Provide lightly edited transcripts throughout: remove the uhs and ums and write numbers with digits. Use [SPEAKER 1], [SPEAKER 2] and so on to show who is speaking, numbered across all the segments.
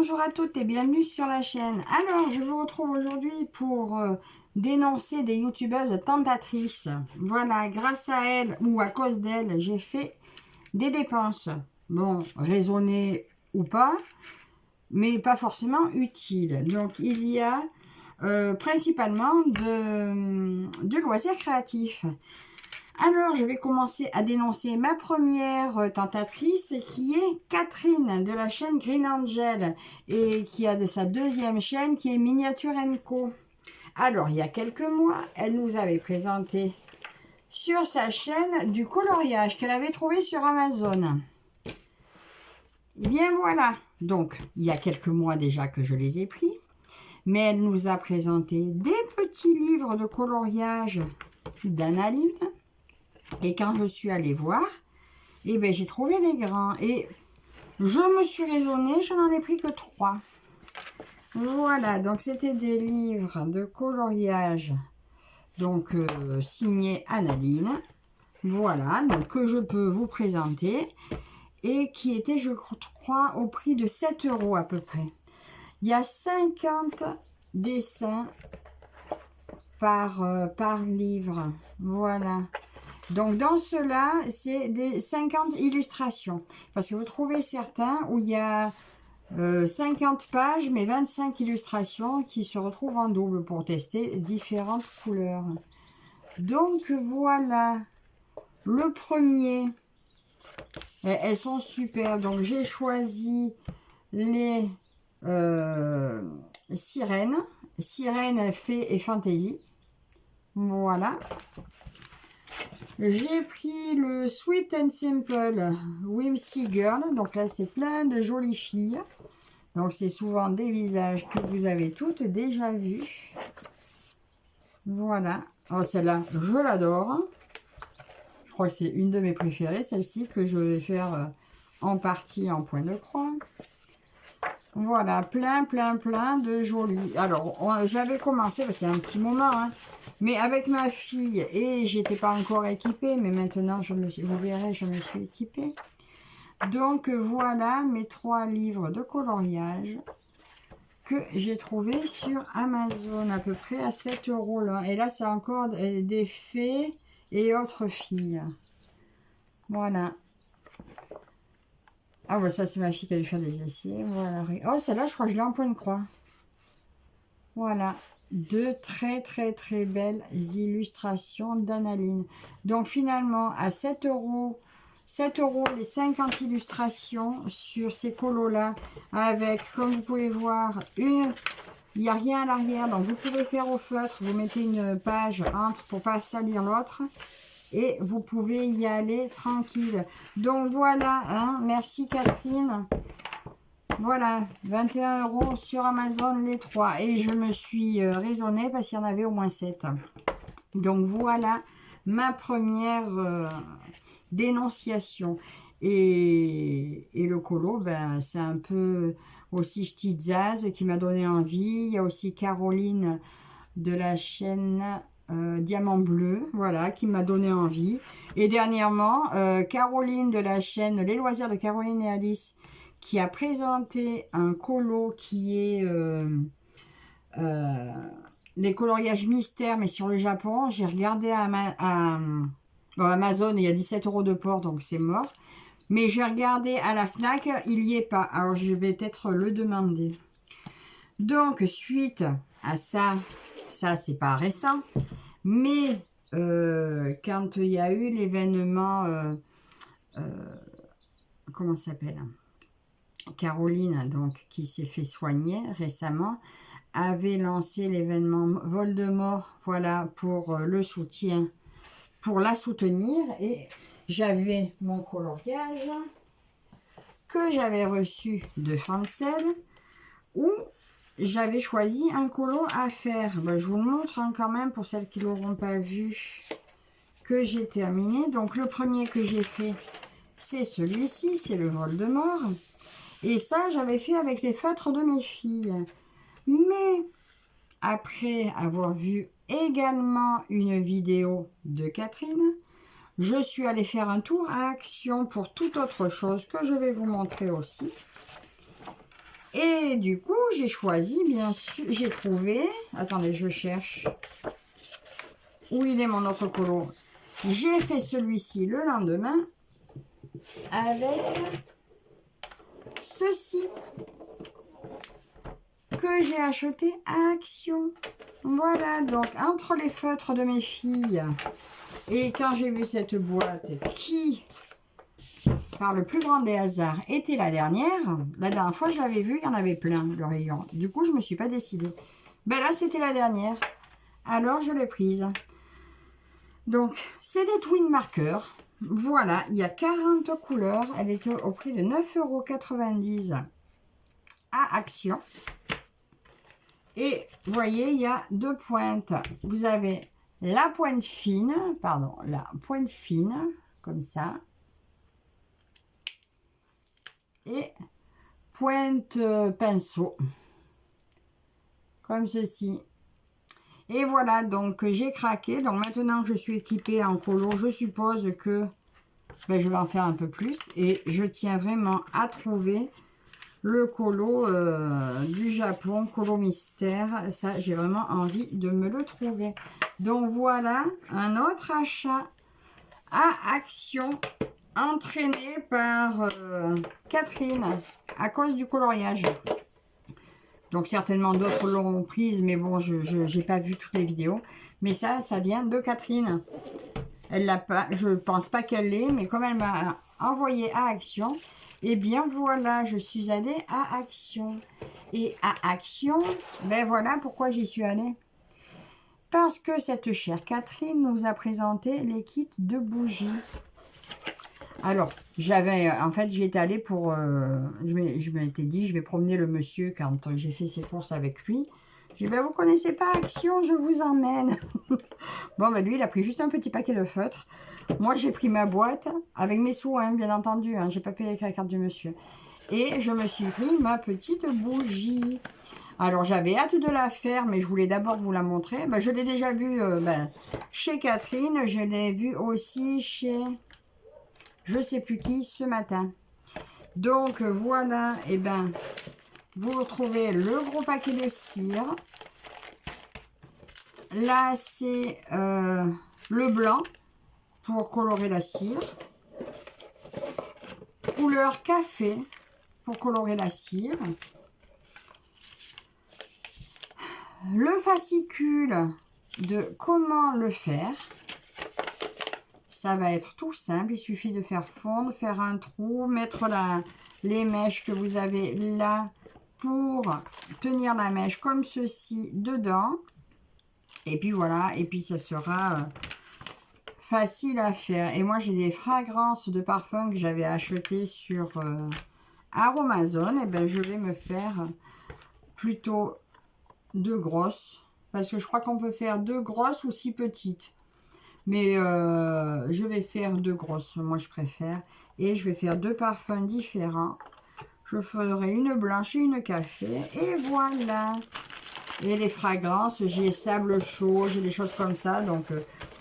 [SPEAKER 1] Bonjour à toutes et bienvenue sur la chaîne. Alors, je vous retrouve aujourd'hui pour dénoncer des youtubeuses tentatrices. Voilà, grâce à elles ou à cause d'elles, j'ai fait des dépenses. Bon, raisonnées ou pas, mais pas forcément utiles. Donc, il y a principalement de loisirs créatifs. Alors, je vais commencer à dénoncer ma première tentatrice qui est Catherine de la chaîne Green Angel et qui a de sa deuxième chaîne qui est Miniature & Co. Alors, il y a quelques mois, elle nous avait présenté sur sa chaîne du coloriage qu'elle avait trouvé sur Amazon. Et bien voilà, donc il y a quelques mois déjà que je les ai pris, mais elle nous a présenté des petits livres de coloriage d'Analine. Et quand je suis allée voir, eh ben, j'ai trouvé les grands. Et je me suis raisonnée, je n'en ai pris que 3. Voilà, donc c'était des livres de coloriage, donc signés Analine. Voilà, donc que je peux vous présenter. Et qui était, je crois, au prix de 7 € à peu près. Il y a 50 dessins par livre. Voilà. Donc, dans cela, c'est des 50 illustrations. Parce que vous trouvez certains où il y a 50 pages, mais 25 illustrations qui se retrouvent en double pour tester différentes couleurs. Donc, voilà. Le premier, elles sont super. Donc, j'ai choisi les sirènes. Sirènes, fées et fantaisie. Voilà. J'ai pris le Sweet and Simple Whimsy Girl. Donc là, c'est plein de jolies filles. Donc, c'est souvent des visages que vous avez toutes déjà vus. Voilà. Oh, celle-là, je l'adore. Je crois que c'est une de mes préférées, celle-ci, que je vais faire en partie en point de croix. Voilà, plein de jolies. Alors, j'avais commencé, c'est un petit moment, hein, mais avec ma fille, et j'étais pas encore équipée, mais maintenant, vous verrez, je me suis équipée. Donc, voilà mes 3 livres de coloriage que j'ai trouvé sur Amazon, à peu près à 7 € là. Et là, c'est encore des fées et autres filles. Voilà. Ah, bah ça, c'est ma fille qui a dû faire des essais. Voilà. Oh, celle-là, je crois que je l'ai en point de croix. Voilà. 2 très belles illustrations d'Analine. Donc, finalement, à 7 €, 7 € les 50 illustrations sur ces colos-là. Avec, comme vous pouvez voir, il n'y a rien à l'arrière. Donc, vous pouvez faire au feutre. Vous mettez une page entre pour ne pas salir l'autre. Et vous pouvez y aller tranquille. Donc voilà, hein, merci Catherine. Voilà, 21 € sur Amazon les 3. Et je me suis raisonnée parce qu'il y en avait au moins 7. Donc voilà ma première dénonciation. Et le colo, ben, c'est un peu aussi Ch'tizaz qui m'a donné envie. Il y a aussi Caroline de la chaîne Diamant Bleu, voilà, qui m'a donné envie. Et dernièrement, Caroline de la chaîne Les Loisirs de Caroline et Alice, qui a présenté un colo qui est les coloriages mystères, mais sur le Japon. J'ai regardé à Amazon, il y a 17 € de port, donc c'est mort. Mais j'ai regardé à la FNAC, il n'y est pas. Alors, je vais peut-être le demander. Donc, suite à ça, c'est pas récent, mais quand il y a eu l'événement, comment ça s'appelle, Caroline, donc, qui s'est fait soigner récemment, avait lancé l'événement Voldemort, voilà, pour le soutien, pour la soutenir, et j'avais mon coloriage que j'avais reçu de Fancel, où j'avais choisi un colo à faire. Ben, je vous le montre hein, quand même pour celles qui ne l'auront pas vu, que j'ai terminé. Donc le premier que j'ai fait, c'est celui-ci, c'est le Voldemort. Et ça, j'avais fait avec les feutres de mes filles. Mais après avoir vu également une vidéo de Catherine, je suis allée faire un tour à Action pour toute autre chose que je vais vous montrer aussi. Et du coup, j'ai choisi, bien sûr, j'ai trouvé... Attendez, je cherche. Où il est mon autre colo? J'ai fait celui-ci le lendemain avec ceci que j'ai acheté à Action. Voilà, donc entre les feutres de mes filles et quand j'ai vu cette boîte qui, par le plus grand des hasards, était la dernière fois je l'avais vu, il y en avait plein le rayon. Du coup, je ne me suis pas décidée. Ben là, c'était la dernière. Alors, je l'ai prise. Donc, c'est des twin markers. Voilà, il y a 40 couleurs. Elle était au prix de 9,90 € à Action. Et vous voyez, il y a deux pointes. Vous avez la pointe fine, comme ça. Et pointe pinceau, comme ceci. Et voilà, donc j'ai craqué. Donc maintenant que je suis équipée en colo, je suppose que je vais en faire un peu plus. Et je tiens vraiment à trouver le colo du Japon, colo mystère. Ça, j'ai vraiment envie de me le trouver. Donc voilà, un autre achat à Action, entraîné par Catherine, à cause du coloriage. Donc certainement d'autres l'auront prise, mais bon, je n'ai pas vu toutes les vidéos. Mais ça vient de Catherine. Elle l'a pas, je pense pas qu'elle l'ait, mais comme elle m'a envoyé à Action, et bien voilà, je suis allée à Action. Et à Action, ben voilà pourquoi j'y suis allée. Parce que cette chère Catherine nous a présenté les kits de bougies. Alors, en fait, j'y étais allée pour, je m'étais dit, je vais promener le monsieur quand j'ai fait ses courses avec lui. J'ai dit, ben, vous connaissez pas Action, je vous emmène. Bon, ben, lui, il a pris juste un petit paquet de feutres. Moi, j'ai pris ma boîte, avec mes sous, hein, bien entendu, hein, j'ai pas payé avec la carte du monsieur. Et je me suis pris ma petite bougie. Alors, j'avais hâte de la faire, mais je voulais d'abord vous la montrer. Ben, je l'ai déjà vue chez Catherine, je l'ai vue aussi chez... je sais plus qui ce matin. Donc voilà, et ben vous retrouvez le gros paquet de cire. Là c'est le blanc pour colorer la cire. Couleur café pour colorer la cire. Le fascicule de comment le faire. Ça va être tout simple, il suffit de faire fondre, faire un trou, mettre les mèches que vous avez là pour tenir la mèche comme ceci dedans. Et puis voilà, et puis ça sera facile à faire. Et moi j'ai des fragrances de parfum que j'avais achetées sur Aromazone. Et ben je vais me faire plutôt 2 grosses. Parce que je crois qu'on peut faire 2 grosses ou 6 petites. Mais je vais faire 2 grosses, moi je préfère. Et je vais faire 2 parfums différents. Je ferai une blanche et une café. Et voilà. Et les fragrances, j'ai sable chaud, j'ai des choses comme ça. Donc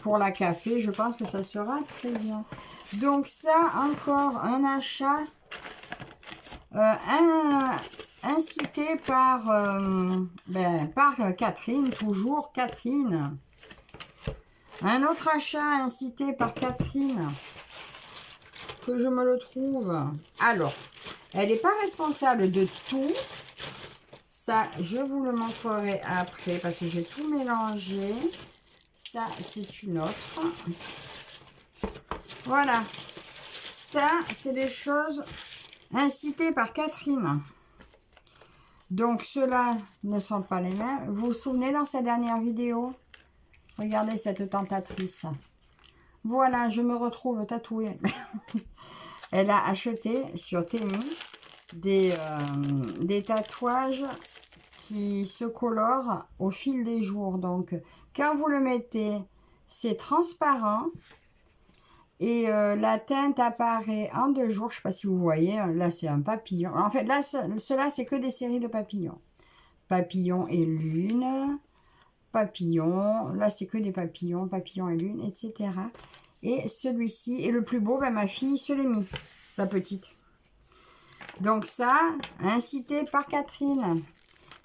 [SPEAKER 1] pour la café, je pense que ça sera très bien. Donc ça, encore un achat incité par Catherine, toujours Catherine. Un autre achat incité par Catherine, que je me le trouve. Alors, elle n'est pas responsable de tout. Ça, je vous le montrerai après parce que j'ai tout mélangé. Ça, c'est une autre. Voilà. Ça, c'est des choses incitées par Catherine. Donc, ceux-là ne sont pas les mêmes. Vous vous souvenez dans sa dernière vidéo? Regardez cette tentatrice. Voilà, je me retrouve tatouée. Elle a acheté sur Temu des tatouages qui se colorent au fil des jours. Donc, quand vous le mettez, c'est transparent. Et la teinte apparaît en 2 jours. Je ne sais pas si vous voyez. Là, c'est un papillon. En fait, là, cela, c'est que des séries de papillons. Papillon et lune. Papillon, là c'est que des papillons, papillons et lune, etc. Et celui-ci est le plus beau, ben, ma fille se l'est mis, la petite. Donc ça, incité par Catherine.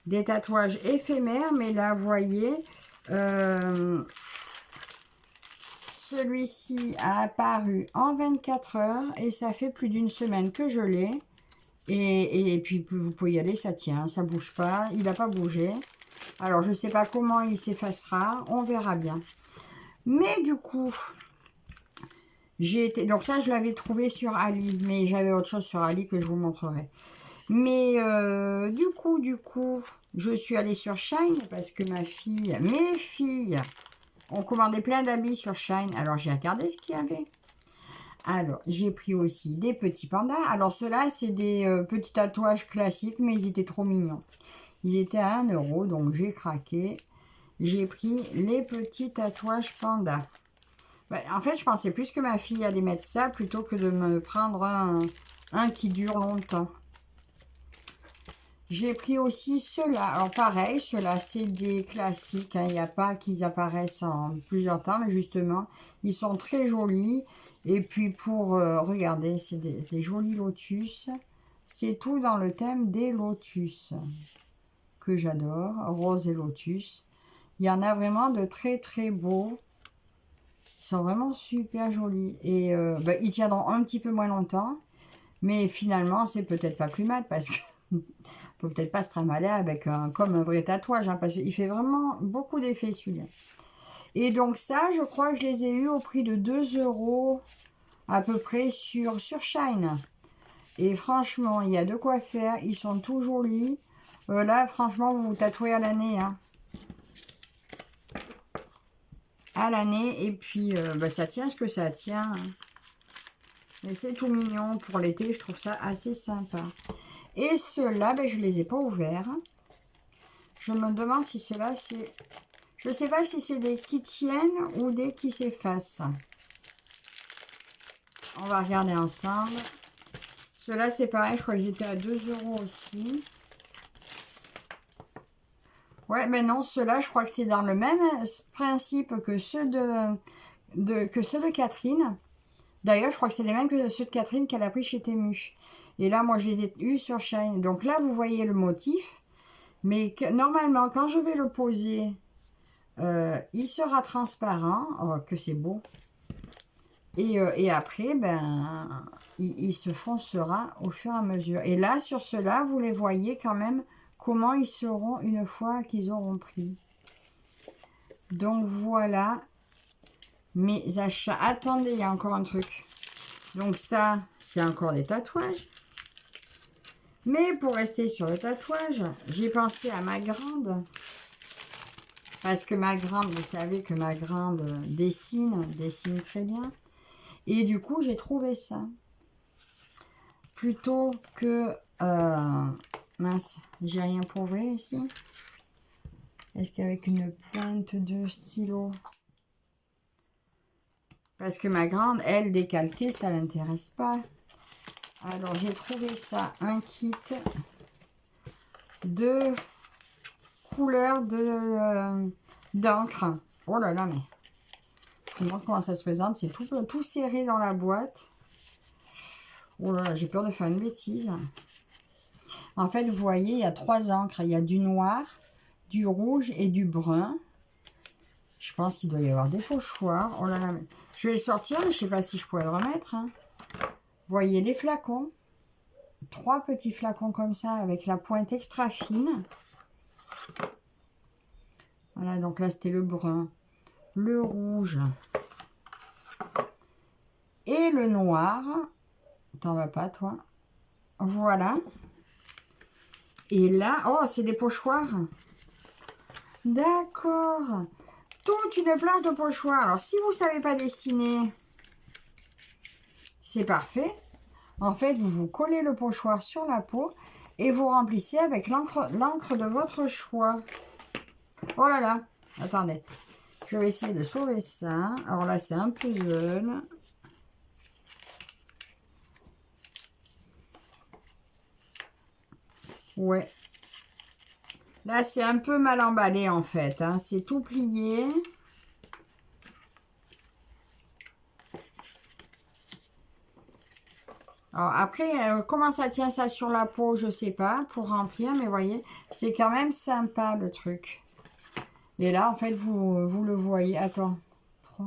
[SPEAKER 1] Des tatouages éphémères, mais là, vous voyez, celui-ci a apparu en 24 heures et ça fait plus d'une semaine que je l'ai. Et puis, vous pouvez y aller, ça tient, ça bouge pas, il n'a pas bougé. Alors, je ne sais pas comment il s'effacera, on verra bien. Mais du coup, j'ai été... Donc ça, je l'avais trouvé sur Ali, mais j'avais autre chose sur Ali que je vous montrerai. Mais du coup, je suis allée sur Shine parce que mes filles ont commandé plein d'habits sur Shine. Alors, j'ai regardé ce qu'il y avait. Alors, j'ai pris aussi des petits pandas. Alors, ceux-là, c'est des petits tatouages classiques, mais ils étaient trop mignons. Ils étaient à 1 €, donc j'ai craqué. J'ai pris les petits tatouages pandas. En fait, je pensais plus que ma fille allait mettre ça plutôt que de me prendre un qui dure longtemps. J'ai pris aussi ceux-là. Alors pareil, ceux-là, c'est des classiques. Il n'y a pas qu'ils apparaissent en plusieurs temps, mais justement, ils sont très jolis. Et puis pour, regarder, c'est des jolis lotus. C'est tout dans le thème des lotus, que j'adore, rose et lotus. Il y en a vraiment de très très beaux. Ils sont vraiment super jolis. Et ils tiendront un petit peu moins longtemps. Mais finalement, c'est peut-être pas plus mal parce que faut peut-être pas se tramaler avec comme un vrai tatouage, hein, parce qu'il fait vraiment beaucoup d'effets celui-là. Et donc ça, je crois que je les ai eus au prix de 2 € à peu près sur Shine. Et franchement, il y a de quoi faire. Ils sont tout jolis. Là, franchement, vous vous tatouez à l'année. Hein. À l'année. Et puis, ça tient ce que ça tient. Mais c'est tout mignon. Pour l'été, je trouve ça assez sympa. Et ceux-là, je ne les ai pas ouverts. Je me demande si ceux-là, c'est... Je ne sais pas si c'est des qui tiennent ou des qui s'effacent. On va regarder ensemble. Ceux-là, c'est pareil. Je crois qu'ils étaient à 2 € aussi. Ouais, mais non, ceux-là, je crois que c'est dans le même principe que ceux de Catherine. D'ailleurs, je crois que c'est les mêmes que ceux de Catherine qu'elle a pris chez Temu. Et là, moi, je les ai eus sur Shine. Donc là, vous voyez le motif. Mais normalement, quand je vais le poser, il sera transparent. Oh, que c'est beau. Et après, il se foncera au fur et à mesure. Et là, sur ceux-là, vous les voyez quand même comment ils seront une fois qu'ils auront pris. Donc, voilà mes achats. Attendez, il y a encore un truc. Donc ça, c'est encore des tatouages. Mais pour rester sur le tatouage, j'ai pensé à ma grande. Parce que ma grande, vous savez que ma grande dessine très bien. Et du coup, j'ai trouvé ça. Plutôt que... mince, j'ai rien pour ouvrir ici. Est-ce qu'avec une pointe de stylo? Parce que ma grande, elle, décalquée, ça ne l'intéresse pas. Alors, j'ai trouvé ça, un kit de couleurs d'encre. Oh là là, mais... Je vous montre comment ça se présente. C'est tout serré dans la boîte. Oh là là, j'ai peur de faire une bêtise. En fait, vous voyez, il y a 3 encres. Il y a du noir, du rouge et du brun. Je pense qu'il doit y avoir des pochoirs. Oh là là, mais... Je vais le sortir, mais je ne sais pas si je pourrais le remettre. Hein. Vous voyez les flacons. 3 petits flacons comme ça, avec la pointe extra fine. Voilà, donc là, c'était le brun, le rouge et le noir. T'en vas pas, toi? Voilà. Et là, oh, c'est des pochoirs. D'accord. Toute une planche de pochoirs. Alors, si vous ne savez pas dessiner, c'est parfait. En fait, vous collez le pochoir sur la peau et vous remplissez avec l'encre de votre choix. Oh là là. Attendez. Je vais essayer de sauver ça. Alors là, c'est un puzzle. Ouais. Là, c'est un peu mal emballé, en fait. Hein. C'est tout plié. Alors après, comment ça tient ça sur la peau, je sais pas, pour remplir, mais vous voyez, c'est quand même sympa le truc. Et là, en fait, vous le voyez. Attends, 3.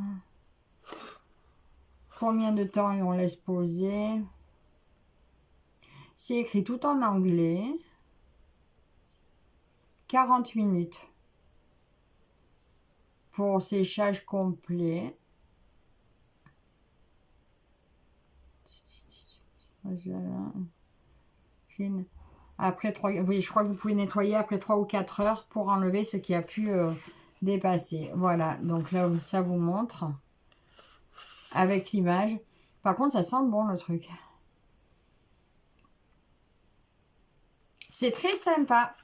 [SPEAKER 1] Combien de temps on laisse poser? C'est écrit tout en anglais. 40 minutes. Pour séchage complet. Après 3, oui, je crois que vous pouvez nettoyer après 3 ou 4 heures pour enlever ce qui a pu dépasser. Voilà, donc là, ça vous montre avec l'image. Par contre, ça sent bon le truc. C'est très sympa.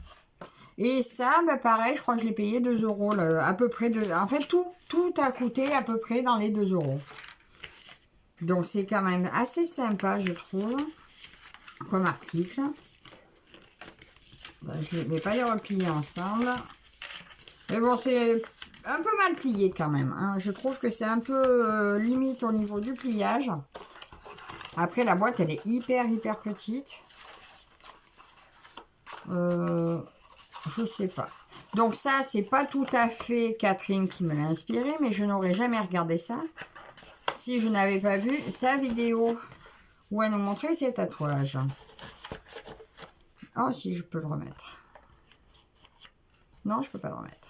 [SPEAKER 1] Et ça, bah, pareil, je crois que je l'ai payé 2 euros, là, à peu près. En fait, tout a coûté à peu près dans les 2 euros. Donc, c'est quand même assez sympa, je trouve, comme article. Je ne vais pas les replier ensemble. Mais bon, c'est un peu mal plié quand même. Hein. Je trouve que c'est un peu limite au niveau du pliage. Après, la boîte, elle est hyper petite. Je sais pas. Donc ça, c'est pas tout à fait Catherine qui me l'a inspiré, mais je n'aurais jamais regardé ça si je n'avais pas vu sa vidéo où elle nous montrait ses tatouages. Oh, si je peux le remettre. Non, je peux pas le remettre.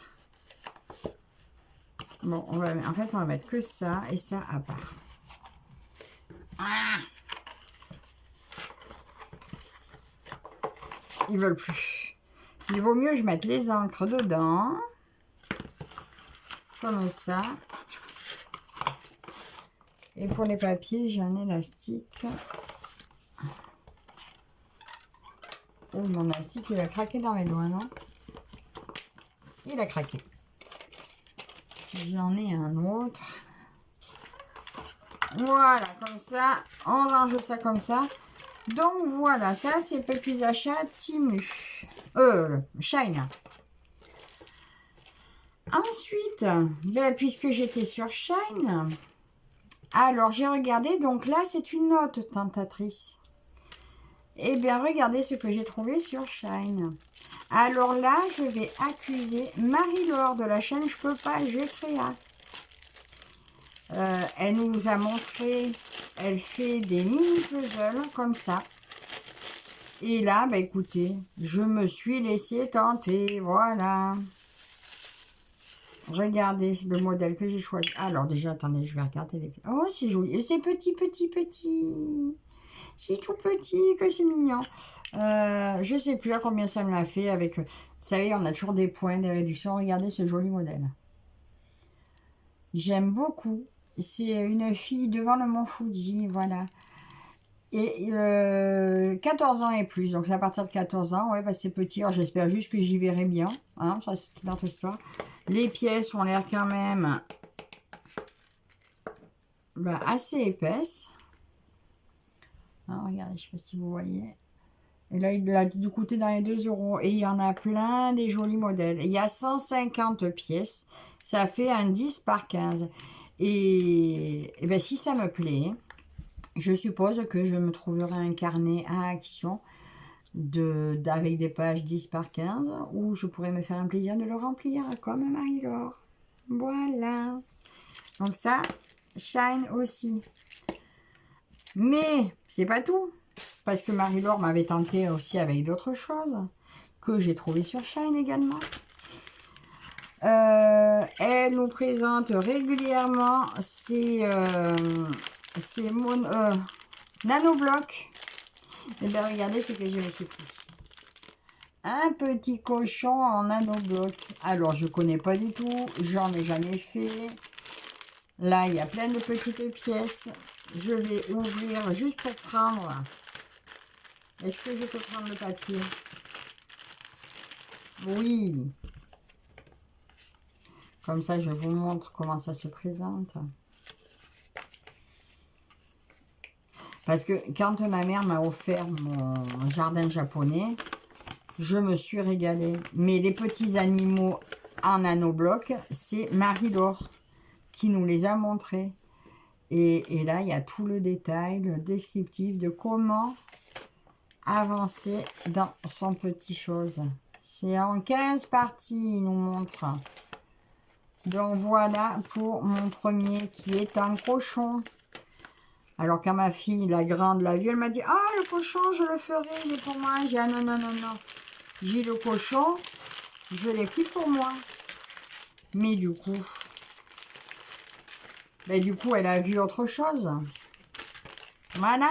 [SPEAKER 1] Bon, en fait, on va mettre que ça et ça à part. Ah, ils veulent plus. Il vaut mieux que je mette les encres dedans. Comme ça. Et pour les papiers, j'ai un élastique. Oh, mon élastique, il a craqué dans mes doigts, non? Il a craqué. J'en ai un autre. Voilà, comme ça. On range ça comme ça. Donc, voilà, ça, c'est petits achats Temu. Shine. Ensuite, ben, puisque j'étais sur Shine, alors j'ai regardé. Donc là, c'est une autre tentatrice. Eh bien, regardez ce que j'ai trouvé sur Shine. Alors là, je vais accuser Marie-Laure de la chaîne Je peux pas, j'ai créa. Elle nous a montré, elle fait des mini puzzles comme ça. Et là, bah écoutez, je me suis laissée tenter, voilà. Regardez le modèle que j'ai choisi. Alors déjà, attendez, je vais regarder les... Oh, c'est joli. C'est petit. C'est tout petit, que c'est mignon. Je sais plus à combien ça me l'a fait avec... Vous savez, on a toujours des points, des réductions. Regardez ce joli modèle. J'aime beaucoup. C'est une fille devant le mont Fuji, voilà. Et 14 ans et plus, donc c'est à partir de 14 ans, ouais, bah c'est petit, alors j'espère juste que j'y verrai bien, hein, ça c'est une autre histoire. Les pièces ont l'air quand même bah, assez épaisses. Hein, regardez, je sais pas si vous voyez. Et là, il a dû coûter dans les 2 euros. Et il y en a plein des jolis modèles. Il y a 150 pièces, ça fait un 10 par 15. Et ben, si ça me plaît, je suppose que je me trouverai un carnet à action avec des pages 10 par 15 où je pourrais me faire un plaisir de le remplir comme Marie-Laure. Voilà. Donc ça, Shine aussi. Mais c'est pas tout. Parce que Marie-Laure m'avait tenté aussi avec d'autres choses que j'ai trouvé sur Shine également. Elle nous présente régulièrement ces nanoblocs. Et bien regardez ce que j'ai aussi pris. Un petit cochon en nanobloc. Alors je connais pas du tout, j'en ai jamais fait. Là il y a plein de petites pièces. Je vais ouvrir juste pour prendre. Est-ce que je peux prendre le papier? Oui. Comme ça je vous montre comment ça se présente. Parce que quand ma mère m'a offert mon jardin japonais, je me suis régalée. Mais les petits animaux en nanobloc, c'est Marie-Laure qui nous les a montrés. Et là, il y a tout le détail, le descriptif de comment avancer dans son petit chose. C'est en 15 parties, il nous montre. Donc voilà pour mon premier qui est un cochon. Alors quand ma fille, la grande, l'a vu, elle m'a dit « Ah, le cochon, je le ferai, il est pour moi. » J'ai dit « Ah non, non, non, non. » J'ai le cochon, je l'ai pris pour moi. Mais du coup, elle a vu autre chose. Voilà.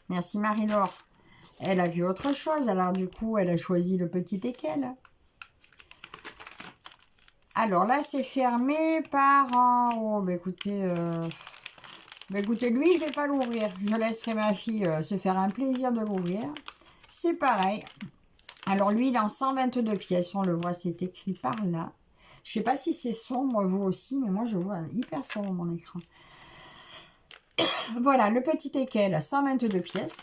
[SPEAKER 1] Merci Marie-Laure. Elle a vu autre chose. Alors du coup, elle a choisi le petit teckel. Alors là, c'est fermé par en haut. Écoutez, lui, je ne vais pas l'ouvrir. Je laisserai ma fille se faire un plaisir de l'ouvrir. C'est pareil. Alors lui, il est en 122 pièces. On le voit, c'est écrit par là. Je ne sais pas si c'est sombre, vous aussi, mais moi, je vois hyper sombre mon écran. Voilà, le petit teckel, 122 pièces.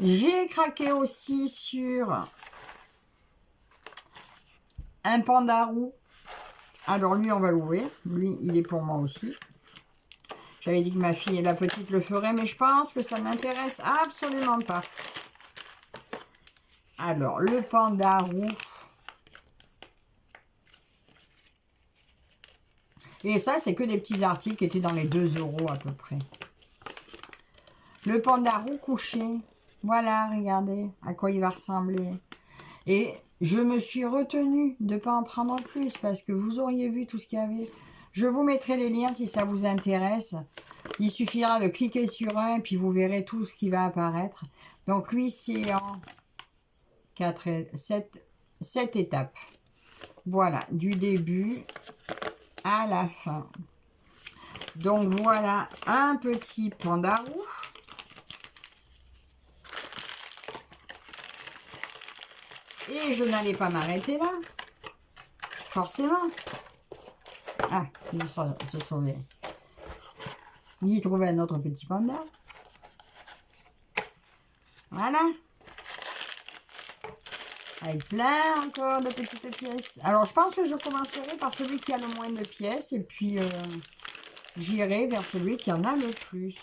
[SPEAKER 1] J'ai craqué aussi sur un pandarou. Alors lui, on va l'ouvrir. Lui, il est pour moi aussi. J'avais dit que ma fille et la petite le feraient, mais je pense que ça ne m'intéresse absolument pas. Alors, le pandarou. Et ça, c'est que des petits articles qui étaient dans les 2 € à peu près. Le pandarou couché. Voilà, regardez à quoi il va ressembler. Et je me suis retenue de ne pas en prendre plus parce que vous auriez vu tout ce qu'il y avait. Je vous mettrai les liens si ça vous intéresse. Il suffira de cliquer sur un et puis vous verrez tout ce qui va apparaître. Donc lui, c'est en 7 étapes. Voilà, du début à la fin. Donc voilà un petit pandarou. Et je n'allais pas m'arrêter là. Forcément. Ah, il se sauvait. Il trouvait un autre petit panda. Voilà. Avec plein encore de petites pièces. Alors, je pense que je commencerai par celui qui a le moins de pièces. Et puis, j'irai vers celui qui en a le plus.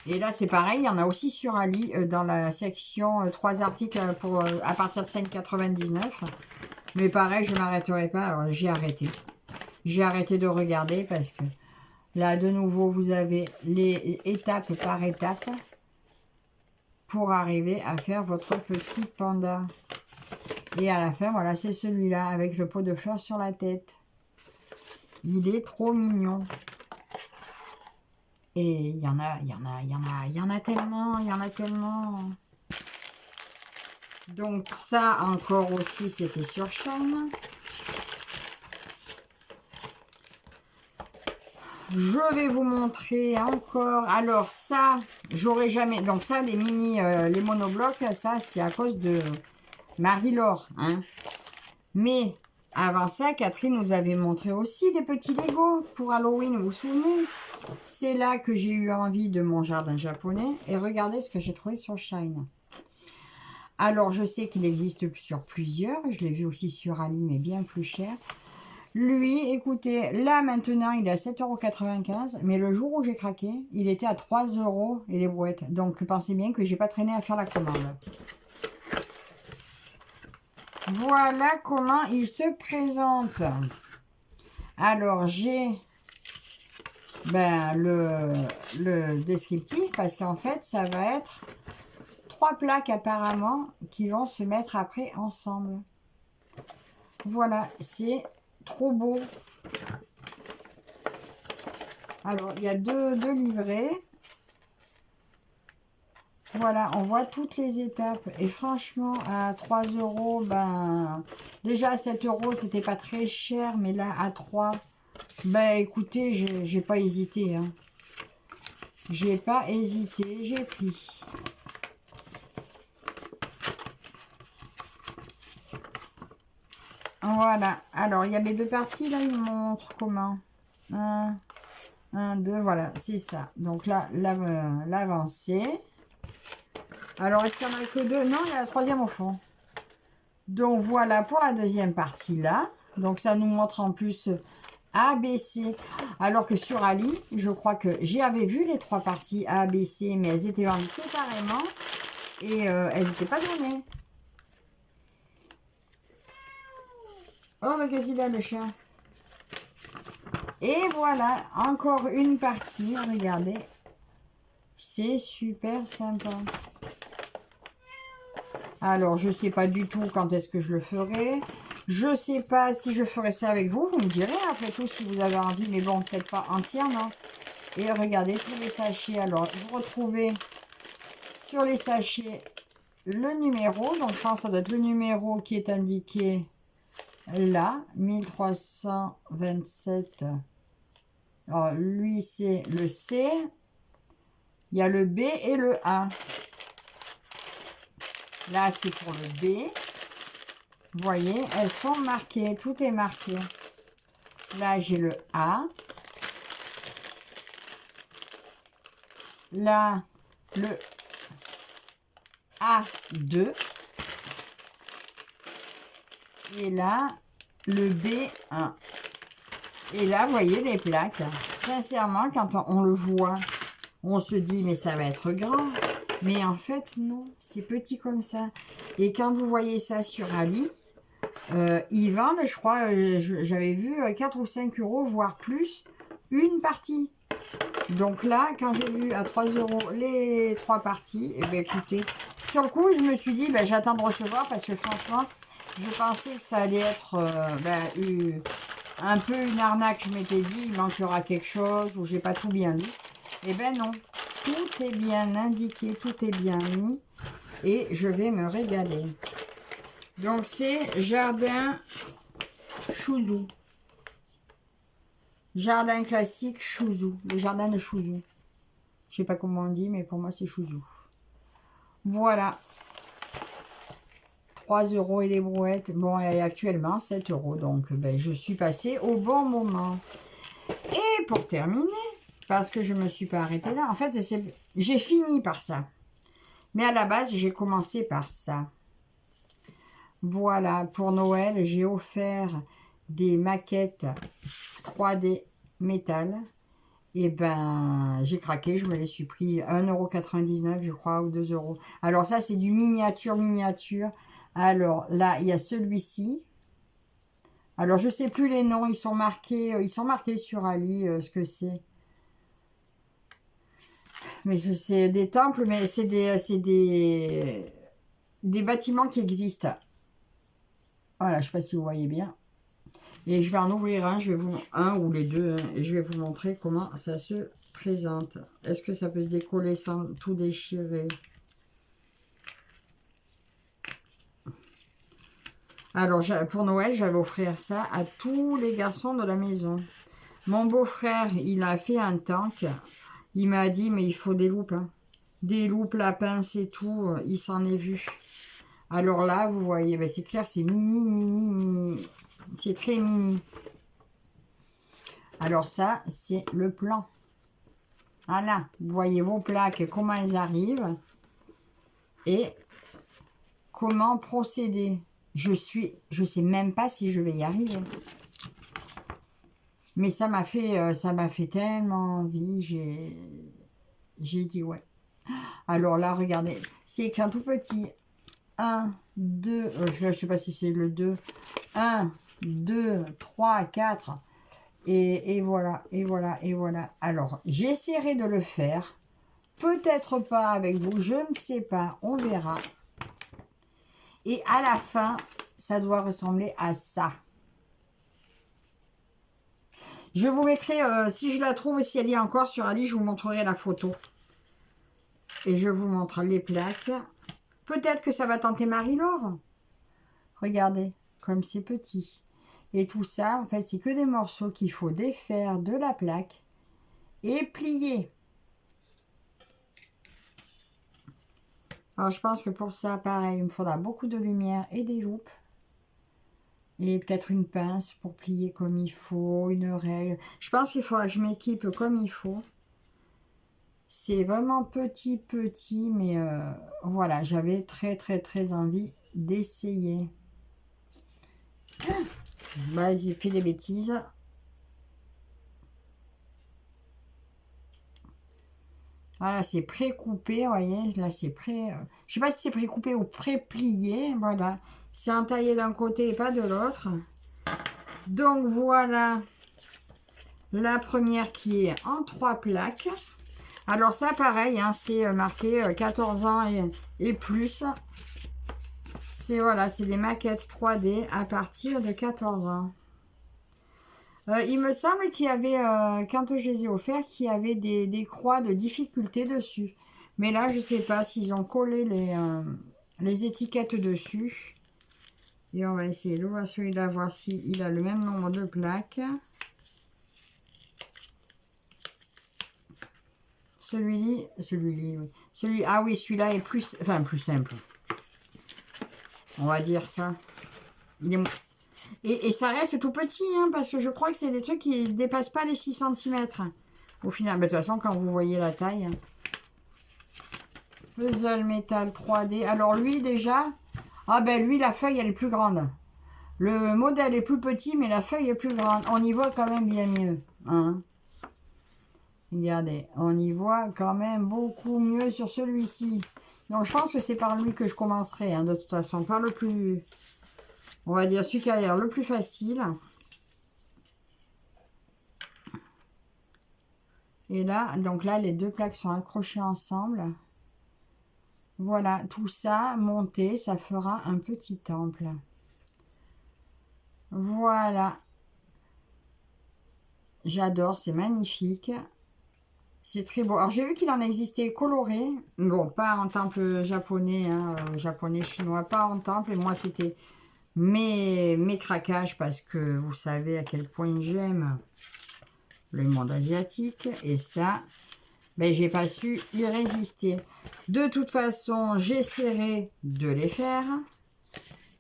[SPEAKER 1] Et là, c'est pareil. Il y en a aussi sur Ali, dans la section 3 articles pour, à partir de 5,99. Mais pareil, je ne m'arrêterai pas. Alors, j'ai arrêté. J'ai arrêté de regarder parce que là, de nouveau, vous avez les étapes par étape pour arriver à faire votre petit panda. Et à la fin, voilà, c'est celui-là avec le pot de fleurs sur la tête. Il est trop mignon. Et il y en a tellement. Donc ça, encore aussi, c'était sur Shine. Je vais vous montrer encore. Alors ça, j'aurais jamais... Donc ça, les mini, les monoblocs, ça, c'est à cause de Marie-Laure. Hein. Mais avant ça, Catherine nous avait montré aussi des petits Lego pour Halloween, vous vous souvenez? C'est là que j'ai eu envie de mon jardin japonais. Et regardez ce que j'ai trouvé sur Shine. Alors, je sais qu'il existe sur plusieurs. Je l'ai vu aussi sur Ali, mais bien plus cher. Lui, écoutez, là maintenant, il est à 7,95 €. Mais le jour où j'ai craqué, il était à 3 € et les brouettes. Donc, pensez bien que j'ai pas traîné à faire la commande. Voilà comment il se présente. Alors, j'ai le descriptif parce qu'en fait, ça va être 3 plaques apparemment qui vont se mettre après ensemble. Voilà, c'est trop beau. Alors, il y a deux livrets. Voilà, on voit toutes les étapes. Et franchement, à 3 €, ben, déjà à 7 €, c'était pas très cher. Mais là, à 3, ben écoutez, j'ai pas hésité. Hein. J'ai pas hésité, j'ai pris. Voilà. Alors, il y a les deux parties, là, ils montrent comment. 1, 2, voilà, c'est ça. Donc là, l'avancée. Alors, est-ce qu'il n'y en a que 2? Non, il y a la troisième au fond. Donc, voilà pour la deuxième partie, là. Donc, ça nous montre en plus A, B, C. Alors que sur Ali, je crois que j'avais vu les 3 parties A, B, C, mais elles étaient vendues séparément et elles n'étaient pas données. Oh, mais qu'est-ce qu'il a, le chien? Et voilà, encore une partie, regardez. C'est super sympa. Alors, je ne sais pas du tout quand est-ce que je le ferai. Je ne sais pas si je ferai ça avec vous. Vous me direz, après tout, si vous avez envie. Mais bon, peut-être pas entièrement. Et regardez tous les sachets. Alors, vous retrouvez sur les sachets le numéro. Donc, je pense que ça doit être le numéro qui est indiqué là. 1327. Alors, lui, c'est le C. Il y a le B et le A. Là, c'est pour le B. Vous voyez, elles sont marquées. Tout est marqué. Là, j'ai le A. Là, le A2. Et là, le B1. Et là, vous voyez les plaques. Sincèrement, quand on le voit, on se dit, mais ça va être grand. Mais en fait, non, c'est petit comme ça. Et quand vous voyez ça sur Ali, ils vendent, je crois, j'avais vu 4 ou 5 euros, voire plus, une partie. Donc là, quand j'ai vu à 3 euros les 3 parties, et bien écoutez, sur le coup, je me suis dit, ben, j'attends de recevoir parce que franchement, je pensais que ça allait être un peu une arnaque. Je m'étais dit, il manquera quelque chose ou j'ai pas tout bien lu. Et ben non, tout est bien indiqué, tout est bien mis et je vais me régaler. Donc c'est Jardin Chouzou. Jardin classique Chouzou. Le jardin de Chouzou. Je sais pas comment on dit, mais pour moi c'est Chouzou. Voilà. 3 euros et des brouettes. Bon, et actuellement 7 euros. Donc ben, je suis passée au bon moment. Et pour terminer, parce que je ne me suis pas arrêtée là, en fait j'ai fini par ça. Mais à la base, j'ai commencé par ça. Voilà, pour Noël, j'ai offert des maquettes 3D métal. Et ben, j'ai craqué, je me les suis pris 1,99 €, je crois, ou 2 euros. Alors ça, c'est du miniature. Alors là, il y a celui-ci. Alors, je ne sais plus les noms, ils sont marqués sur Ali, ce que c'est. Mais c'est des temples, mais c'est des bâtiments qui existent. Voilà, je ne sais pas si vous voyez bien. Et je vais en ouvrir un ou les deux, hein, et je vais vous montrer comment ça se présente. Est-ce que ça peut se décoller sans tout déchirer? Alors, pour Noël, j'avais offert ça à tous les garçons de la maison. Mon beau-frère, il a fait un tank. Il m'a dit, mais il faut des loupes. Hein. Des loupes, la pince et tout. Il s'en est vu. Alors là, vous voyez, ben c'est clair, c'est mini. C'est très mini. Alors ça, c'est le plan. Voilà, vous voyez vos plaques, comment elles arrivent. Et comment procéder. Je sais même pas si je vais y arriver. Mais ça m'a fait tellement envie. J'ai dit ouais. Alors là, regardez, c'est écrit en tout petit. 1, 2, je ne sais pas si c'est le 2. 1, 2, 3, 4. Et voilà. Alors, j'essaierai de le faire. Peut-être pas avec vous, je ne sais pas, on verra. Et à la fin, ça doit ressembler à ça. Je vous mettrai, si je la trouve, si elle y est encore sur Ali, je vous montrerai la photo. Et je vous montre les plaques. Peut-être que ça va tenter Marie-Laure. Regardez, comme c'est petit. Et tout ça, en fait, c'est que des morceaux qu'il faut défaire de la plaque et plier. Alors, je pense que pour ça, pareil, il me faudra beaucoup de lumière et des loupes. Et peut-être une pince pour plier comme il faut, une règle. Je pense qu'il faudra que je m'équipe comme il faut. C'est vraiment petit, mais voilà, j'avais très envie d'essayer. Vas-y, fais des bêtises. Voilà, c'est pré-coupé, vous voyez. Là, c'est pré... je sais pas si c'est pré-coupé ou pré-plié. Voilà. C'est entaillé d'un côté et pas de l'autre. Donc, voilà la première qui est en 3 plaques. Alors, ça, pareil, hein, c'est marqué 14 ans et plus. C'est voilà, c'est des maquettes 3D à partir de 14 ans. Il me semble qu'il y avait, quand je les ai offerts, qu'il y avait des croix de difficulté dessus. Mais là, je ne sais pas s'ils ont collé les étiquettes dessus. Et on va essayer d'ouvrir celui-là, voir s'il a le même nombre de plaques. Celui-là, oui. Ah oui, celui-là est plus, enfin, plus simple. On va dire ça. Il est... Et ça reste tout petit, hein, parce que je crois que c'est des trucs qui ne dépassent pas les 6 cm. Au final, de toute façon, quand vous voyez la taille. Puzzle métal 3D. Alors lui, déjà, ah ben lui, la feuille, elle est plus grande. Le modèle est plus petit, mais la feuille est plus grande. On y voit quand même bien mieux. Hein. Regardez, on y voit quand même beaucoup mieux sur celui-ci. Donc je pense que c'est par lui que je commencerai, hein, de toute façon. Par le plus... On va dire celui qui a l'air le plus facile. Et là, donc là, les deux plaques sont accrochées ensemble. Voilà, tout ça monté, ça fera un petit temple. Voilà. J'adore, c'est magnifique. C'est très beau. Alors, j'ai vu qu'il en existait coloré. Bon, pas en temple japonais, hein, japonais, chinois, pas en temple. Et moi, c'était mes craquages parce que vous savez à quel point j'aime le monde asiatique. Et ça, ben, j'ai pas su y résister. De toute façon, j'essaierai de les faire.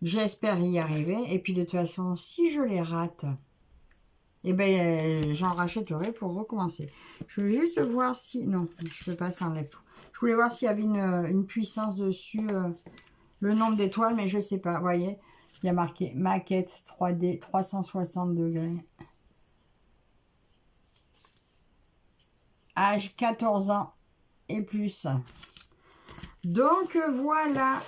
[SPEAKER 1] J'espère y arriver. Et puis, de toute façon, si je les rate, eh ben, j'en rachèterai pour recommencer. Je veux juste voir si... Non, je peux pas, ça enlève tout. Je voulais voir s'il y avait une puissance dessus, le nombre d'étoiles, mais je sais pas. Vous voyez, il y a marqué maquette 3D 360 degrés. Âge 14 ans et plus. Donc, voilà.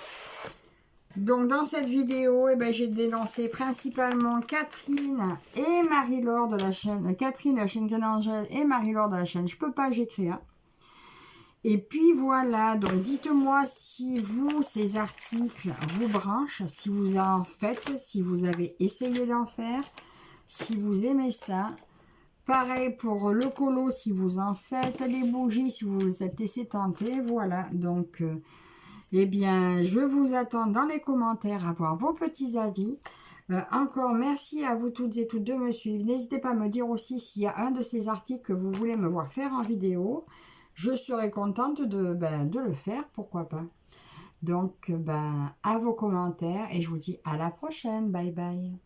[SPEAKER 1] Donc, dans cette vidéo, eh ben, j'ai dénoncé principalement Catherine et Marie-Laure de la chaîne... Catherine de la chaîne Angèle et Marie-Laure de la chaîne Je peux pas, j'écris. Hein. Et puis, voilà. Donc, dites-moi si vous, ces articles, vous branchent, si vous en faites, si vous avez essayé d'en faire, si vous aimez ça. Pareil pour le colo, si vous en faites, les bougies, si vous êtes laissé tenter. Voilà, donc... eh bien, je vous attends dans les commentaires à voir vos petits avis. Encore merci à vous toutes et tous de me suivre. N'hésitez pas à me dire aussi s'il y a un de ces articles que vous voulez me voir faire en vidéo. Je serai contente de le faire, pourquoi pas. Donc, à vos commentaires et je vous dis à la prochaine. Bye bye.